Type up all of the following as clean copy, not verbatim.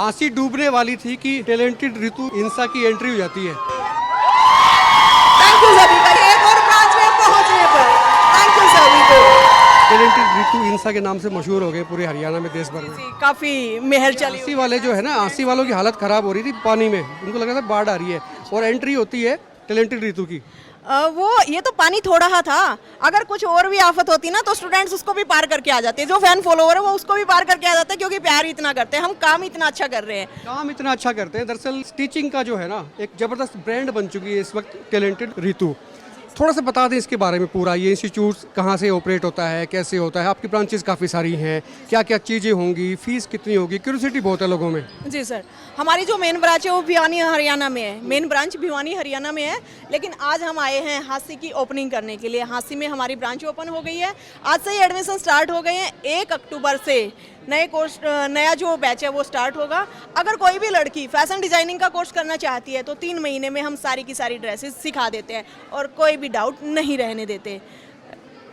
ANSI डूबने वाली थी कि टैलेंटेड रितु इंसा की एंट्री हो जाती है। थैंक यू सभी का एक और ब्रांच में पहुंचने पर थैंक यू सभी को। टैलेंटेड रितु इंसा के नाम से मशहूर हो गए पूरे हरियाणा में, देश भर में। काफी महल चली आंसी वाले जो है ना, आंसी वालों की हालत खराब हो रही थी पानी में, उनको लगा था बाढ़ आ रही है और एंट्री होती है टैलेंटेड रितु की। वो ये तो पानी थोड़ा हा था, अगर कुछ और भी आफत होती ना तो स्टूडेंट्स उसको भी पार करके आ जाते हैं। जो फैन फॉलोअर है वो उसको भी पार करके आ जाते हैं, क्योंकि प्यार इतना करते हैं, हम काम इतना अच्छा कर रहे हैं। काम इतना अच्छा करते हैं। दरअसल टीचिंग का जो है ना एक जबरदस्त ब्रांड बन चुकी है इस वक्त टैलेंटेड रितु। थोड़ा सा बता दें इसके बारे में पूरा, ये इंस्टीट्यूट कहाँ से ऑपरेट होता है, कैसे होता है, आपकी ब्रांचेस काफ़ी सारी हैं, क्या क्या चीज़ें होंगी, फीस कितनी होगी, क्यूरियोसिटी बहुत है लोगों में। जी सर, हमारी जो मेन ब्रांच है वो भिवानी हरियाणा में है। मेन ब्रांच भिवानी हरियाणा में है, लेकिन आज हम आए हैं हांसी की ओपनिंग करने के लिए। हांसी में हमारी ब्रांच ओपन हो गई है, आज से ही एडमिशन स्टार्ट हो गए हैं। 1 अक्टूबर से नया जो बैच है वो स्टार्ट होगा। अगर कोई भी लड़की फैशन डिजाइनिंग का कोर्स करना चाहती है तो 3 महीने में हम सारी की सारी ड्रेसेस सिखा देते हैं और कोई भी डाउट नहीं रहने देते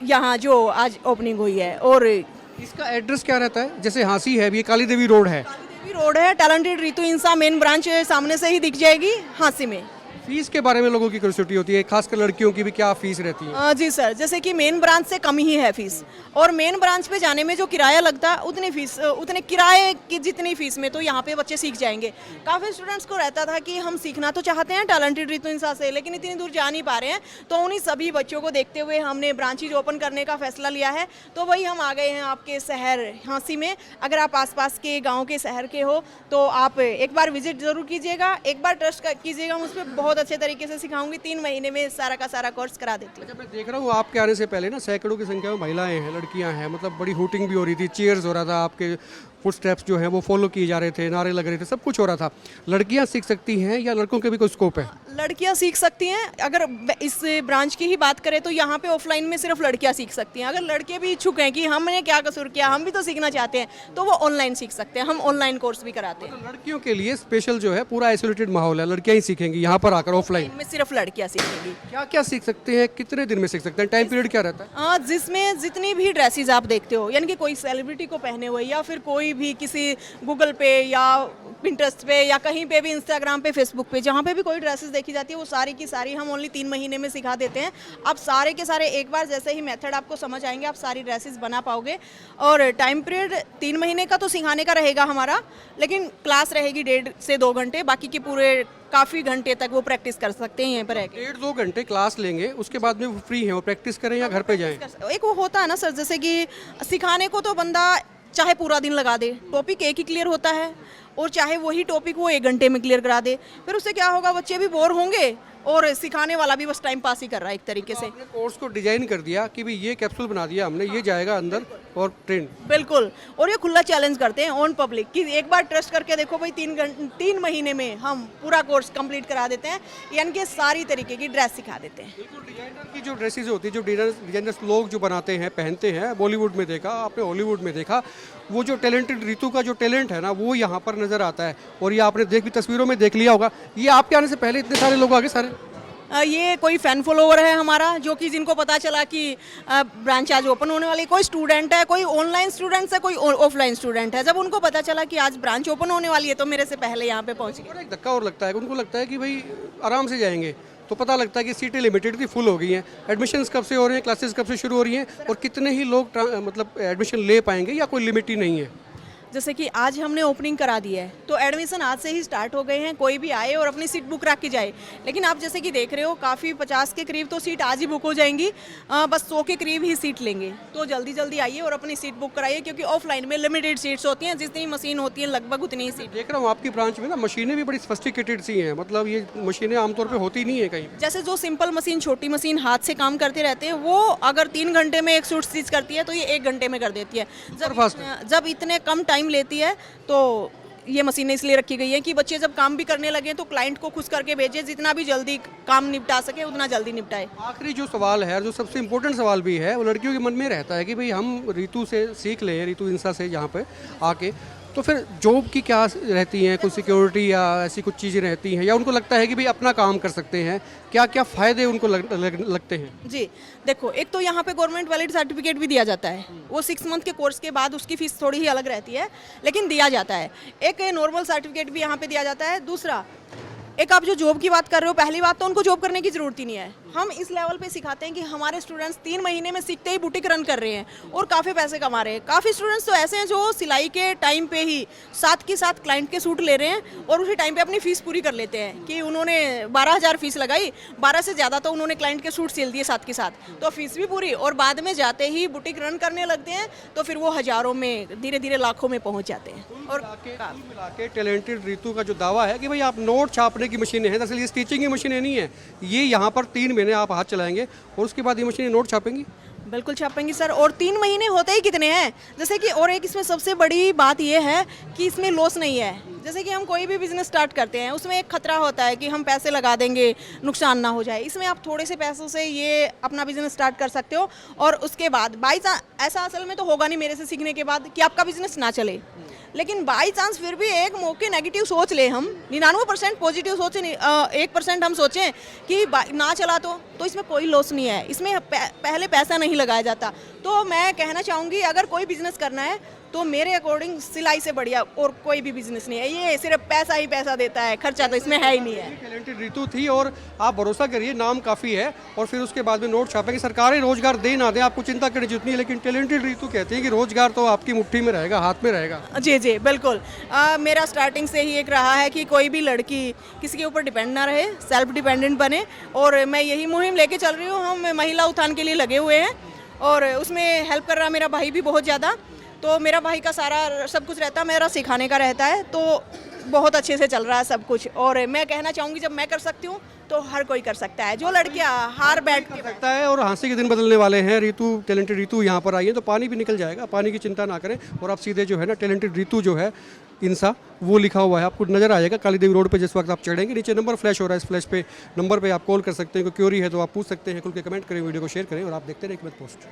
यहाँ जो आज ओपनिंग हुई है। और इसका एड्रेस क्या रहता है? जैसे हांसी है, ये काली देवी रोड है। काली देवी रोड है, टैलेंटेड रितु इंसा मेन ब्रांच सामने से ही दिख जाएगी हांसी में। फीस के बारे में लोगों की क्यूरियोसिटी होती है, खासकर लड़कियों की भी, क्या फीस रहती है? जी सर, जैसे कि मेन ब्रांच से कम ही है फीस, और मेन ब्रांच पे जाने में जो किराया लगता है उतने किराए की जितनी फीस में तो यहाँ पे बच्चे सीख जाएंगे। काफ़ी स्टूडेंट्स को रहता था कि हम सीखना तो चाहते हैं टैलेंटेड रितु इंसा से, लेकिन इतनी दूर जा नहीं पा रहे हैं, तो उन्हीं सभी बच्चों को देखते हुए हमने ब्रांचेज ओपन करने का फैसला लिया है। तो वही हम आ गए हैं आपके शहर हांसी में। अगर आप आसपास के गाँव के शहर के हो तो आप एक बार विजिट जरूर कीजिएगा, एक बार ट्रस्ट कीजिएगा मुझ पर। बहुत अच्छे तरीके से सिखाऊंगी, 3 महीने में सारा का सारा कोर्स करा देती हूँ। अच्छा, मैं देख रहा हूँ आपके आने से पहले ना सैकड़ों की संख्या में महिलाएं हैं, लड़कियां हैं, मतलब बड़ी हूटिंग भी हो रही थी, चीयर्स हो रहा था, आपके फुट स्टेप्स जो हैं वो फॉलो किए जा रहे थे, नारे लग रहे थे, सब कुछ हो रहा था। लड़कियां सीख सकती हैं या लड़कों के भी कोई स्कोप है? लड़कियां सीख सकती हैं। अगर इस ब्रांच की ही बात करें तो यहाँ पे ऑफलाइन में सिर्फ लड़कियां सीख सकती हैं। अगर लड़के भी इच्छुक हैं कि हमने क्या कसूर किया, हम भी तो सीखना चाहते हैं, तो वो ऑनलाइन सीख सकते हैं। हम ऑनलाइन कोर्स भी कराते हैं। लड़कियों के लिए स्पेशल जो है पूरा आइसोलेटेड माहौल है, लड़कियां ही सीखेंगी यहाँ पर आकर ऑफलाइन में सिर्फ लड़कियां सीखेंगी। क्या क्या सीख सकते हैं, कितने दिन में सीख सकते हैं, टाइम पीरियड क्या रहता है? जिसमें जितनी भी ड्रेसेस आप देखते हो, यानी कि कोई सेलिब्रिटी को पहने हुए या फिर कोई भी किसी गूगल पे या पिंटरेस्ट पे या कहीं पे भी, इंस्टाग्राम पे, फेसबुक पे, जहाँ पे भी कोई ड्रेसेस देखी जाती है वो सारी की सारी हम ओनली 3 महीने में सिखा देते हैं। आप सारे के सारे एक बार जैसे ही मेथड आपको समझ आएंगे आप सारी ड्रेसेस बना पाओगे। और टाइम पीरियड 3 महीने का तो सिखाने का रहेगा हमारा, लेकिन क्लास रहेगी 1.5 से 2 घंटे, बाकी के पूरे काफ़ी घंटे तक वो प्रैक्टिस कर सकते हैं यहीं पर रहकर। 1.5-2 घंटे क्लास लेंगे, उसके बाद में वो फ्री है, वो प्रैक्टिस करें या घर पे जाएं? एक वो होता है ना सर, जैसे कि सिखाने को तो बंदा चाहे पूरा दिन लगा दे, टॉपिक एक ही क्लियर होता है, और चाहे वही टॉपिक वो 1 घंटे में क्लियर करा दे, फिर उससे क्या होगा, बच्चे भी बोर होंगे और सिखाने वाला भी बस टाइम पास ही कर रहा है एक तरीके से। आपने कोर्स को डिजाइन कर दिया कि भाई ये कैप्सूल बना दिया हमने, ये जाएगा अंदर और ट्रेन। बिल्कुल, और ये खुला चैलेंज करते हैं ऑन पब्लिक कि एक बार ट्रस्ट करके देखो भाई, 3 महीने में हम पूरा कोर्स कंप्लीट करा देते हैं, यानी कि सारी तरीके की ड्रेस सिखा देते हैं। बिल्कुल, डिजाइनर की जो ड्रेसेस होती है, जो डिजाइनर्स लोग जो बनाते हैं, पहनते हैं, बॉलीवुड में देखा आपने, हॉलीवुड में देखा, वो जो टैलेंटेड रितु का जो टैलेंट है ना वो यहाँ पर नजर आता है। और ये आपने भी तस्वीरों में देख लिया होगा, ये आपके आने से पहले इतने सारे लोग आगे सारे ये कोई फैन फॉलोवर है हमारा, जो कि जिनको पता चला कि ब्रांच आज ओपन होने वाली, कोई स्टूडेंट है, कोई ऑनलाइन स्टूडेंट है, कोई ऑफलाइन स्टूडेंट है, जब उनको पता चला कि आज ब्रांच ओपन होने वाली है तो मेरे से पहले यहाँ पे पहुँच गए। और एक धक्का और लगता है, उनको लगता है कि भाई आराम से जाएंगे, तो पता लगता है कि सीटें लिमिटेड थी, फुल हो गई हैं। एडमिशन्स कब से हो रहे हैं, क्लासेस कब से शुरू हो रही हैं, और कितने ही लोग मतलब एडमिशन ले पाएंगे या कोई लिमिट ही नहीं है? जैसे कि आज हमने ओपनिंग करा दी है तो एडमिशन आज से ही स्टार्ट हो गए हैं, कोई भी आए और अपनी सीट बुक रख के जाए। लेकिन आप जैसे कि देख रहे हो काफ़ी 50 के करीब तो सीट आज ही बुक हो जाएंगी, बस 100 के करीब ही सीट लेंगे। तो जल्दी जल्दी आइए और अपनी सीट बुक कराइए, क्योंकि ऑफलाइन में लिमिटेड सीट्स होती हैं, जितनी मशीन होती है लगभग उतनी ही सीट। देख रहा हूँ आपकी ब्रांच में ना मशीनें भी बड़ी सोफिस्टिकेटेड सी हैं, मतलब ये मशीनें आमतौर पे होती नहीं है कहीं। जैसे जो सिंपल मशीन, छोटी मशीन हाथ से काम करते रहते हैं, वो अगर 3 घंटे में एक सूट स्टिच करती है तो ये 1 घंटे में कर देती है। जब इतने कम टाइम लेती है तो ये मशीनें इसलिए रखी गई हैं कि बच्चे जब काम भी करने लगे तो क्लाइंट को खुश करके भेजे, जितना भी जल्दी काम निपटा सके उतना जल्दी निपटाए। आखिरी जो सवाल है, जो सबसे इम्पोर्टेंट सवाल भी है, वो लड़कियों के मन में रहता है कि भाई हम रितु से सीख लें, रितु इंसा से यहाँ पे आके तो फिर जॉब की क्या रहती हैं, कोई सिक्योरिटी या ऐसी कुछ चीज़ें रहती हैं, या उनको लगता है कि भाई अपना काम कर सकते हैं, क्या क्या फ़ायदे उनको लगते हैं? जी, देखो एक तो यहाँ पे गवर्नमेंट वैलिड सर्टिफिकेट भी दिया जाता है, वो 6 मंथ के कोर्स के बाद उसकी फ़ीस थोड़ी ही अलग रहती है, लेकिन दिया जाता है। एक नॉर्मल सर्टिफिकेट भी यहाँ पे दिया जाता है। दूसरा, एक आप जो जॉब की बात कर रहे हो, पहली बात तो उनको जॉब करने की ज़रूरत ही नहीं है। हम इस लेवल पे सिखाते हैं कि हमारे स्टूडेंट्स 3 महीने में सीखते ही बुटीक रन कर रहे हैं और काफ़ी पैसे कमा रहे हैं। काफ़ी स्टूडेंट्स तो ऐसे हैं जो सिलाई के टाइम पे ही साथ के साथ क्लाइंट के सूट ले रहे हैं और उसी टाइम पे अपनी फ़ीस पूरी कर लेते हैं कि उन्होंने 12,000 फीस लगाई, 12 से ज़्यादा तो उन्होंने क्लाइंट के सूट सिल दिए साथ के साथ, तो फीस भी पूरी, और बाद में जाते ही बुटीक रन करने लगते हैं तो फिर वो हज़ारों में, धीरे धीरे लाखों में पहुँच जाते हैं। और कुल मिला के टैलेंटेड रितु का जो दावा है कि भाई आप नोट छापने की मशीनें हैं, दरअसल ये स्टिचिंग की मशीनें नहीं है, ये यहाँ पर 3 महीने आप हाथ चलाएंगे और उसके बाद ये मशीनें नोट छापेंगी। बिल्कुल छापेंगे सर, और 3 महीने होते ही कितने हैं, जैसे कि और एक इसमें सबसे बड़ी बात यह है कि इसमें लॉस नहीं है। जैसे कि हम कोई भी बिजनेस स्टार्ट करते हैं उसमें एक खतरा होता है कि हम पैसे लगा देंगे, नुकसान ना हो जाए। इसमें आप थोड़े से पैसों से ये अपना बिजनेस स्टार्ट कर सकते हो और उसके बाद बाई चांस, ऐसा असल में तो होगा नहीं मेरे से सीखने के बाद कि आपका बिजनेस ना चले, लेकिन बाई चांस फिर भी एक मौके नेगेटिव सोच ले हम, 99% पॉजिटिव सोचें, 1% हम सोचें कि ना चला तो इसमें कोई लॉस नहीं है। इसमें पहले पैसा नहीं लगाया जाता। तो मैं कहना चाहूँगी अगर कोई बिजनेस करना है तो मेरे अकॉर्डिंग सिलाई से बढ़िया और कोई भी बिजनेस नहीं है। ये सिर्फ पैसा ही पैसा देता है, खर्चा तो इसमें है ही नहीं है। टैलेंटेड रितु थी और आप भरोसा करिए, नाम काफ़ी है और फिर उसके बाद में नोट छापेंगे। सरकारें रोजगार दे ना दें आपको चिंता करने की जरूरत नहीं है, लेकिन टैलेंटेड रितु कहते हैं कि रोजगार तो आपकी मुट्ठी में रहेगा, हाथ में रहेगा। जी जी बिल्कुल। मेरा स्टार्टिंग से ही एक रहा है कि कोई भी लड़की किसी के ऊपर डिपेंड ना रहे, सेल्फ डिपेंडेंट बने, और मैं यही मुहिम लेके चल रही हूँ। हम महिला उत्थान के लिए लगे हुए हैं और उसमें हेल्प कर रहा मेरा भाई भी बहुत ज़्यादा। तो मेरा भाई का सारा सब कुछ रहता है, मेरा सिखाने का रहता है, तो बहुत अच्छे से चल रहा है सब कुछ। और मैं कहना चाहूँगी जब मैं कर सकती हूँ तो हर कोई कर सकता है, जो लड़कियाँ हार बैठ के सकता है। और हंसी के दिन बदलने वाले हैं। रितु, टैलेंटेड रितु यहाँ पर आई है तो पानी भी निकल जाएगा, पानी की चिंता ना करें। और आप सीधे जो है ना टैलेंटेड रितु जो है इंसा, वो लिखा हुआ है आपको नजर आएगा काली देवी रोड पे। जिस वक्त आप चढ़ेंगे नीचे नंबर फ्लैश हो रहा है, इस फ्लैश पे नंबर पे आप कॉल कर सकते हैं। कोई क्वेरी है तो आप पूछ सकते हैं, खुल के कमेंट करें, वीडियो को शेयर करें और आप देखते रहें हिकमत पोस्ट।